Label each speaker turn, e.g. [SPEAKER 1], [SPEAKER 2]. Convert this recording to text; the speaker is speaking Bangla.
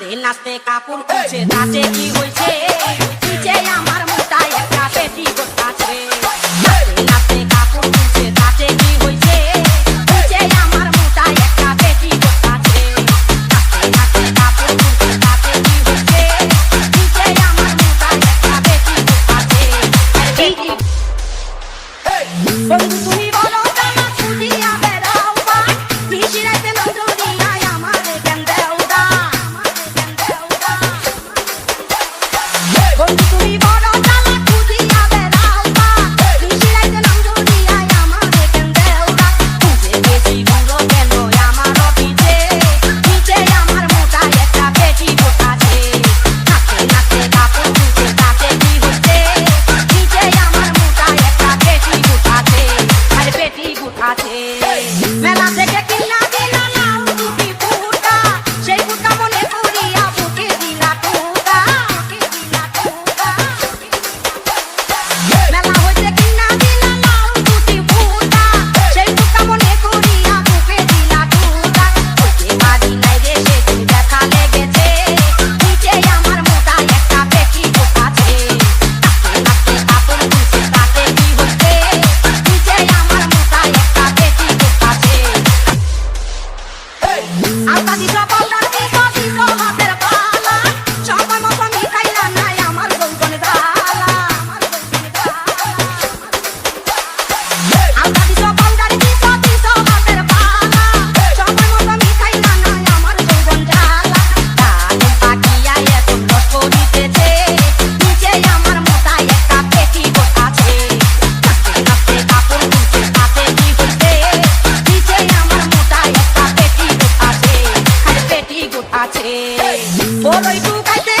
[SPEAKER 1] নাচতে নাচতে কাপড় খুলছে তাতে কি হয়েছে নিচে আমার মোটা একটা পেটি আছে নাচতে নাচতে কাপড় খুলছে তাতে কি হয়েছে নিচে আমার মোটা একটা পেটি আছে নাচতে নাচতে কাপড় খুলছে তাতে কি হয়েছে নিচে আমার মোটা একটা পেটি আছে পেটি বন্ধু তুমি বলো জানা খুদিয়া বেরাও বা মিশিরাইতে নজরিয়া আমারে কেন দেও দা বন্ধু তুমি বলো জানা খুদিয়া বেরাও বা মিশিরাইতে নজরিয়া আমারে কেন দেও দা তুই বেশি গুলো কেন আমার পিছে নিচে আমার মোটা একটা পেটি আছে নাচতে নাচতে কাপড় খুলছে তাতে কি হচ্ছে নিচে আমার মোটা একটা পেটি আছে আর পেটি আছে মেলা থেকে কিনা দিলা নাও দুটি ফুটা সেই ফুটা মনে করিয়া বুকে দিলা টুকা মেলা হইতে কিনা দিলা নাও দুটি ফুটা সেই ফুটা মনে করিয়া বুকে দিলা টুকা ওকে বাড়ি নাই রে সেদিন দেখা লেগেছে নিচে আমার মোটা একটা পেটি আছে নাচতে নাচতে কাপড় খুলছে তাতে কি হচ্ছে নিচে আমার মোটা একটা পেটি আছে আলতা দিছ পাউডার দিছ হাতের পালা সবার মতো মিঠাইলা নাই আমার গৌতনে ঢালা আলতা দিছ পাউডার দিছ হাতের পালা সবার মতো মিঠাইলা নাই আমার গৌতন ঢালা তাতে পাকিয়া এত নষ্ট করিতেছে নিচে আমার মোটা একটা পেটি আছে নাচতে নাচতে কাপড় খুলছে তাতে কি হচ্ছে নিচে আমার মোটা একটা পেটি আছে আর পেটি আছে বড়ই টুকাইতে